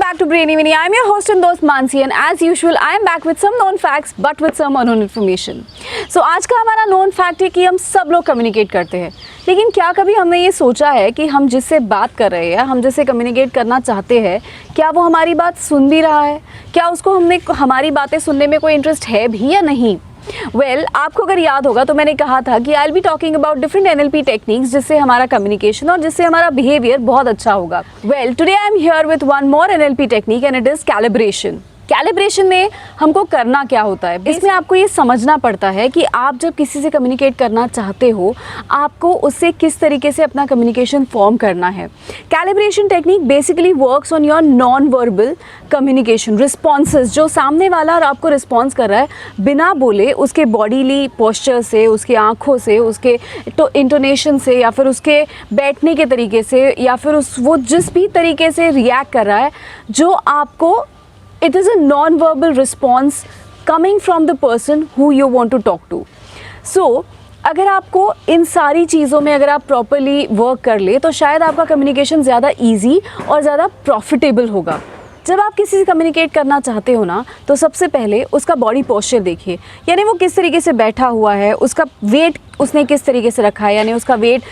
back to Brainy Winnie. I'm your host and दोस्त Mansi and as usual I am back with some known facts but with some unknown information. So आज का हमारा known fact है कि हम सब लोग communicate करते हैं, लेकिन क्या कभी हमने ये सोचा है कि हम जिससे बात कर रहे हैं, हम जिससे communicate करना चाहते हैं, क्या वो हमारी बात सुन भी रहा है? क्या उसको हमारी बातें सुनने में कोई इंटरेस्ट है भी या नहीं? वेल आपको अगर याद होगा तो मैंने कहा था कि I will be talking about different NLP techniques जिससे हमारा कम्युनिकेशन और जिससे हमारा बिहेवियर बहुत अच्छा होगा. Well today I am here with one more NLP technique and it is calibration. Calibration में हमको करना क्या होता है, इसमें आपको ये समझना पड़ता है कि आप जब किसी से कम्युनिकेट करना चाहते हो आपको उससे किस तरीके से अपना कम्युनिकेशन फॉर्म करना है. Calibration technique basically works on your non verbal communication responses. जो सामने वाला और आपको रिस्पॉन्स कर रहा है बिना बोले उसके बॉडीली पोस्चर से, उसकी आँखों से, उसके इंटोनेशन से या फिर उसके बैठने के तरीके से या फिर वो जिस भी तरीके से रिएक्ट कर रहा है जो आपको it is a non-verbal response coming from the person who you want to talk to. So अगर आपको इन सारी चीज़ों में अगर आप प्रॉपरली वर्क कर ले तो शायद आपका कम्युनिकेशन ज़्यादा ईजी और ज़्यादा प्रॉफिटेबल होगा. जब आप किसी से कम्युनिकेट करना चाहते हो ना तो सबसे पहले उसका बॉडी पोस्चर देखिए, यानी वो किस तरीके से बैठा हुआ है, उसका वेट उसने किस तरीके से रखा है, यानी उसका वेट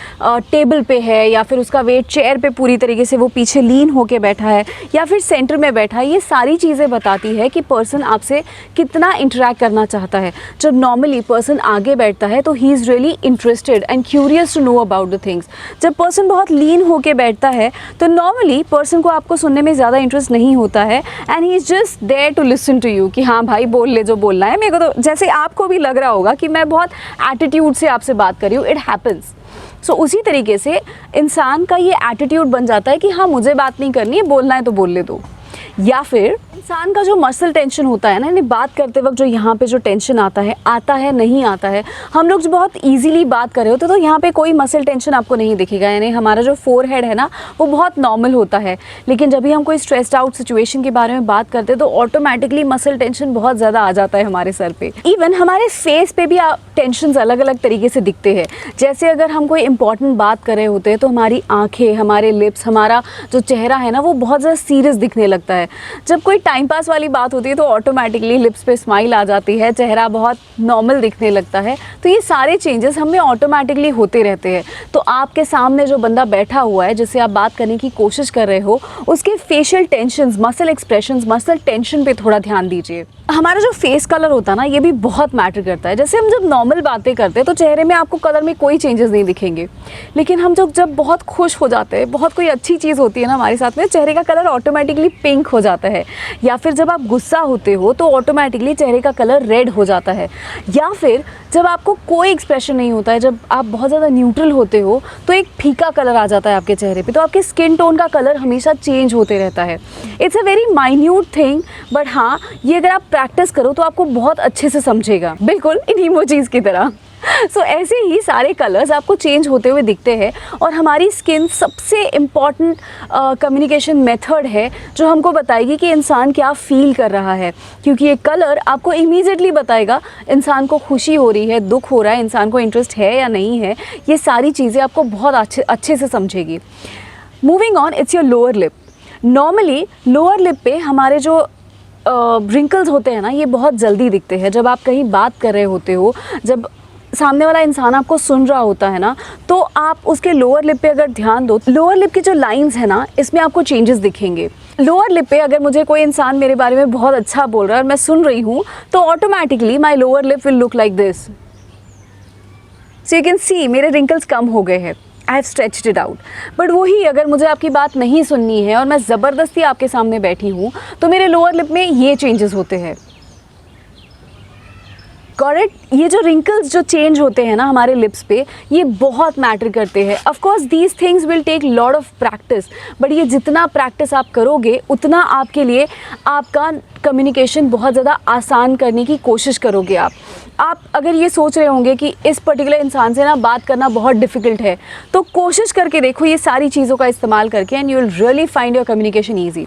टेबल पे है या फिर उसका वेट चेयर पे पूरी तरीके से वो पीछे लीन होके बैठा है या फिर सेंटर में बैठा है. ये सारी चीज़ें बताती है कि पर्सन आपसे कितना इंटरेक्ट करना चाहता है. जब नॉर्मली पर्सन आगे बैठता है तो he is really interested and curious to know about the things. जब पर्सन बहुत लीन होके बैठता है तो नॉर्मली पर्सन को आपको सुनने में ज़्यादा इंटरेस्ट नहीं होता है and he is just there to listen to you कि हाँ भाई बोल ले जो बोलना है. मेरे को तो जैसे आपको भी लग रहा होगा कि मैं बहुत एटीट्यूड से आपसे बात कर रही हूँ, इट हैपन्स. सो उसी तरीके से इंसान का ये एटीट्यूड बन जाता है कि हाँ मुझे बात नहीं करनी है, बोलना है तो बोल ले दो. या फिर इंसान का जो मसल टेंशन होता है ना, यानी बात करते वक्त जो यहाँ पे जो टेंशन आता है नहीं आता है. हम लोग जो बहुत इजीली बात कर रहे होते तो यहाँ पे कोई मसल टेंशन आपको नहीं दिखेगा, यानी हमारा जो फोरहेड है ना वो बहुत नॉर्मल होता है. लेकिन जब भी हम कोई स्ट्रेस्ड आउट सिचुएशन के बारे में बात करते हैं तो ऑटोमेटिकली मसल टेंशन बहुत ज़्यादा आ जाता है हमारे सर पे. इवन हमारे फेस पे भी टेंशन अलग अलग तरीके से दिखते हैं. जैसे अगर हम कोई इंपॉर्टेंट बात कर रहे होते हैं तो हमारी आँखें, हमारे लिप्स, हमारा जो चेहरा है ना वो बहुत ज़्यादा सीरियस दिखने लगता है. जब कोई टाइम पास वाली बात होती है तो ऑटोमेटिकली लिप्स पे स्माइल आ जाती है, चेहरा बहुत नॉर्मल दिखने लगता है. तो ये सारे चेंजेस हमें ऑटोमेटिकली होते रहते हैं. तो आपके सामने जो बंदा बैठा हुआ है जिससे आप बात करने की कोशिश कर रहे हो उसके facial tensions, muscle expressions, muscle tension पे थोड़ा ध्यान दीजिए. हमारा जो फेस कलर होता है ना ये भी बहुत मैटर करता है. जैसे हम जब नॉर्मल बातें करते हैं तो चेहरे में आपको कलर में कोई चेंजेस नहीं दिखेंगे, लेकिन हम जब बहुत खुश हो जाते हैं, बहुत कोई अच्छी चीज़ होती है ना हमारे साथ में, चेहरे का कलर ऑटोमेटिकली पिंक हो जाता है. या फिर जब आप गुस्सा होते हो तो ऑटोमेटिकली चेहरे का कलर रेड हो जाता है. या फिर जब आपको कोई एक्सप्रेशन नहीं होता है, जब आप बहुत ज़्यादा न्यूट्रल होते हो तो एक फीका कलर आ जाता है आपके चेहरे पे. तो आपके स्किन टोन का कलर हमेशा चेंज होते रहता है. It's a very minute thing but हाँ ये अगर आप प्रैक्टिस करो तो आपको बहुत अच्छे से समझेगा, बिल्कुल इन इमोजीज की तरह. सो ऐसे ही सारे कलर्स आपको चेंज होते हुए दिखते हैं. और हमारी स्किन सबसे इम्पॉर्टेंट कम्युनिकेशन मेथड है जो हमको बताएगी कि इंसान क्या फील कर रहा है, क्योंकि ये कलर आपको इमीडिएटली बताएगा इंसान को खुशी हो रही है, दुख हो रहा है, इंसान को इंटरेस्ट है या नहीं है. ये सारी चीज़ें आपको बहुत अच्छे से समझेगी. Moving on, it's your lower lip. Normally lower lip पे हमारे जो रिंकल्स होते हैं ना ये बहुत जल्दी दिखते हैं. जब आप कहीं बात कर रहे होते हो, जब सामने वाला इंसान आपको सुन रहा होता है ना तो आप उसके लोअर लिप पे अगर ध्यान दो, लोअर लिप की जो लाइंस है ना इसमें आपको चेंजेस दिखेंगे. लोअर लिप पे अगर मुझे कोई इंसान मेरे बारे में बहुत अच्छा बोल रहा है और मैं सुन रही हूँ तो automatically my lower lip will look like this. So you can see मेरे रिंकल्स कम हो गए हैं, I have stretched it out. But वही अगर मुझे आपकी बात नहीं सुननी है और मैं ज़बरदस्ती आपके सामने बैठी हूँ तो मेरे लोअर लिप में ये चेंजेस होते हैं. करेक्ट. ये जो रिंकल्स जो चेंज होते हैं ना हमारे लिप्स पे ये बहुत मैटर करते हैं. Of course these things will take lot of practice, but ये जितना प्रैक्टिस आप करोगे उतना आपके लिए आपका कम्युनिकेशन बहुत ज़्यादा आसान करने की कोशिश करोगे. आप अगर ये सोच रहे होंगे कि इस पर्टिकुलर इंसान से ना बात करना बहुत डिफ़िकल्ट है तो कोशिश करके देखो ये सारी चीज़ों का इस्तेमाल करके and you will really find your communication easy.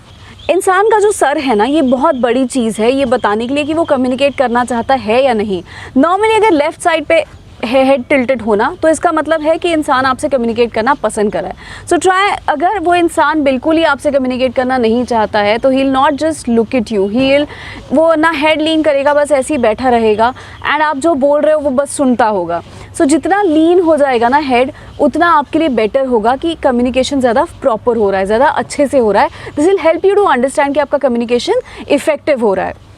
इंसान का जो सर है ना ये बहुत बड़ी चीज़ है ये बताने के लिए कि वो कम्युनिकेट करना चाहता है या नहीं. नॉर्मली अगर लेफ़्ट साइड पे हेड टिल्टेड होना, तो इसका मतलब है कि इंसान आपसे कम्युनिकेट करना पसंद कर रहा है। सो ट्राई, अगर वो इंसान बिल्कुल ही आपसे कम्युनिकेट करना नहीं चाहता है तो he will not just look at you, वो ना हेड लीन करेगा, बस ऐसे ही बैठा रहेगा एंड आप जो बोल रहे हो वो बस सुनता होगा। सो जितना लीन हो जाएगा ना हेड, उतना आपके लिए बेटर होगा कि कम्युनिकेशन ज़्यादा प्रॉपर हो रहा है, ज़्यादा अच्छे से हो रहा है। This will help you to understand कि आपका कम्युनिकेशन इफेक्टिव हो रहा है।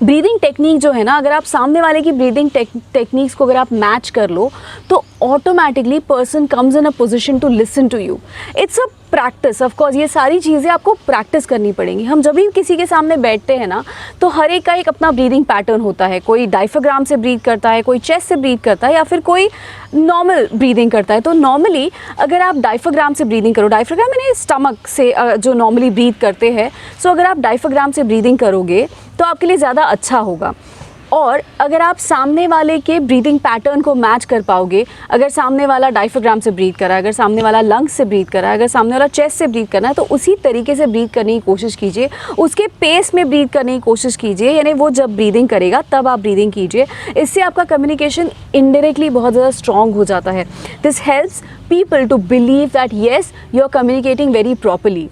ब्रीदिंग टेक्निक जो है ना, अगर आप सामने वाले की ब्रीदिंग टेक्निक्स को अगर आप मैच कर लो तो automatically person comes in a position to listen to you. It's a practice, of course ये सारी चीज़ें आपको प्रैक्टिस करनी पड़ेंगी। हम जब भी किसी के सामने बैठते हैं ना, तो हर एक का एक अपना ब्रीदिंग पैटर्न होता है। कोई डायफ्राम से ब्रीथ करता है, कोई चेस्ट से ब्रीथ करता है, या फिर कोई नॉर्मल ब्रीदिंग करता है। तो नॉर्मली अगर आप डायफ्राम से ब्रीदिंग करो, डायफ्राम यानी स्टमक से जो नॉर्मली ब्रीथ करते हैं, सो अगर आप डायफ्राम से ब्रीदिंग करोगे तो आपके लिए ज़्यादा अच्छा होगा। और अगर आप सामने वाले के ब्रीदिंग पैटर्न को मैच कर पाओगे, अगर सामने वाला डायफ्राम से ब्रीथ कर रहा है, अगर सामने वाला लंग्स से ब्रीथ कर रहा है, अगर सामने वाला चेस्ट से ब्रीथ करना है, तो उसी तरीके से ब्रीथ करने की कोशिश कीजिए, उसके पेस में ब्रीथ करने की कोशिश कीजिए। यानी वो जब ब्रीदिंग करेगा तब आप ब्रीदिंग कीजिए। इससे आपका कम्युनिकेशन इनडायरेक्टली बहुत ज़्यादा स्ट्रॉन्ग हो जाता है। This helps people to believe that yes you are communicating very properly.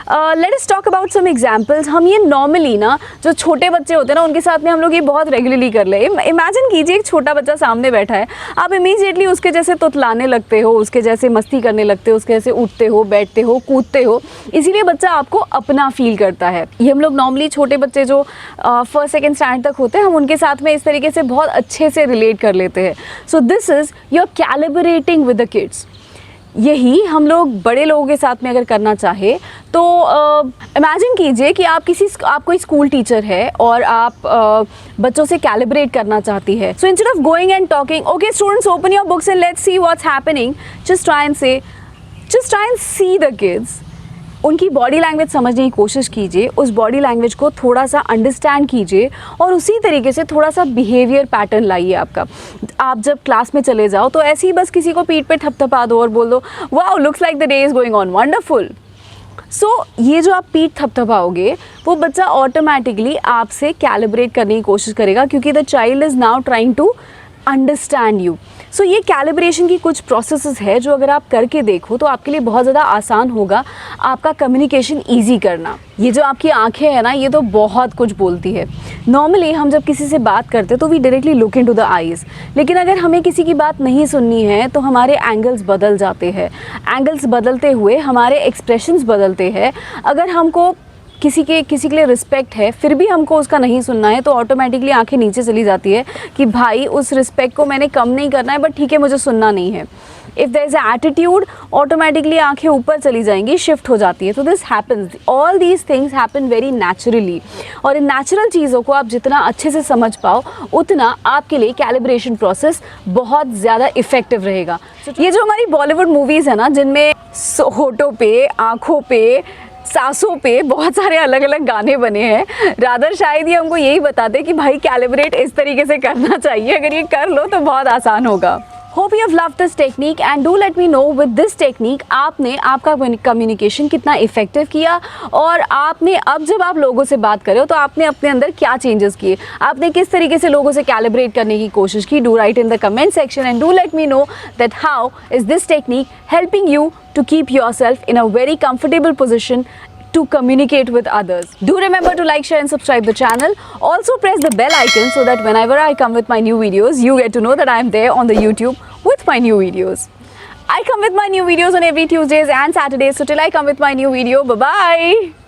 Let us talk about some examples. हम ये नॉर्मली ना, जो छोटे बच्चे होते हैं ना, उनके साथ में हम लोग ये बहुत रेगुलरली कर ले। इमेजिन कीजिए एक छोटा बच्चा सामने बैठा है, आप इमीडिएटली उसके जैसे तुतलाने लगते हो, उसके जैसे मस्ती करने लगते हो, उसके जैसे उठते हो, बैठते हो, कूदते हो, इसीलिए बच्चा आपको अपना फील करता है। ये हम लोग नॉर्मली छोटे बच्चे जो फर्स्ट सेकेंड स्टैंडर्ड तक होते हैं, हम उनके साथ में इस तरीके से बहुत अच्छे से रिलेट कर लेते हैं। So this is you are calibrating with the kids. यही हम लोग बड़े लोगों के साथ में अगर करना चाहे तो इमेजिन कीजिए कि आप कोई स्कूल टीचर है और आप बच्चों से कैलिब्रेट करना चाहती है। So instead of going and talking, okay students open your books and let's see what's happening, just try and see the kids. उनकी बॉडी लैंग्वेज समझने की कोशिश कीजिए, उस बॉडी लैंग्वेज को थोड़ा सा अंडरस्टैंड कीजिए और उसी तरीके से थोड़ा सा बिहेवियर पैटर्न लाइए आपका। आप जब क्लास में चले जाओ तो ऐसे ही बस किसी को पीठ पे थपथपा दो और बोल दो wow looks like the day is going on wonderful. सो ये जो आप पीठ थपथपाओगे वो बच्चा ऑटोमेटिकली आपसे कैलिब्रेट करने की कोशिश करेगा, क्योंकि the child is now trying to understand you. So ये कैलिब्रेशन की कुछ प्रोसेसेस है जो अगर आप करके देखो तो आपके लिए बहुत ज़्यादा आसान होगा आपका कम्युनिकेशन ईजी करना। ये जो आपकी आंखें हैं ना, ये तो बहुत कुछ बोलती है। नॉर्मली हम जब किसी से बात करते हैं तो we directly look into the eyes, लेकिन अगर हमें किसी की बात नहीं सुननी है तो हमारे एंगल्स बदल जाते हैं। एंगल्स बदलते हुए हमारे एक्सप्रेशंस बदलते हैं। अगर हमको किसी के लिए रिस्पेक्ट है फिर भी हमको उसका नहीं सुनना है तो ऑटोमेटिकली आंखें नीचे चली जाती है कि भाई उस रिस्पेक्ट को मैंने कम नहीं करना है, बट ठीक है मुझे सुनना नहीं है। If there is attitude, automatically आंखें ऊपर चली जाएंगी, शिफ्ट हो जाती है। तो this happens, all these things happen very naturally. और इन नेचुरल चीज़ों को आप जितना अच्छे से समझ पाओ उतना आपके लिए कैलिब्रेशन प्रोसेस बहुत ज़्यादा इफेक्टिव रहेगा। ये जो हमारी बॉलीवुड मूवीज़ है ना, जिनमें होठों पे, आँखों पे, सांसों पे बहुत सारे अलग अलग गाने बने हैं, रादर शायद ये हमको यही बताते कि भाई कैलिब्रेट इस तरीके से करना चाहिए। अगर ये कर लो तो बहुत आसान होगा। Hope you have loved this technique and do let me know with this technique आपने आपका कम्युनिकेशन कितना इफेक्टिव किया, और आपने अब जब आप लोगों से बात कर रहे हो तो आपने अपने अंदर क्या चेंजेस किए, आपने किस तरीके से लोगों से कैलिब्रेट करने की कोशिश की। Do right in the comment section and do let me know that how is this technique helping you to keep yourself in a very comfortable position to communicate with others. Do remember to like, share and subscribe the channel. Also press the bell icon so that whenever I come with my new videos, you get to know that I am there on the YouTube with my new videos. I come with my new videos on every Tuesdays and Saturdays. So till I come with my new video, bye-bye.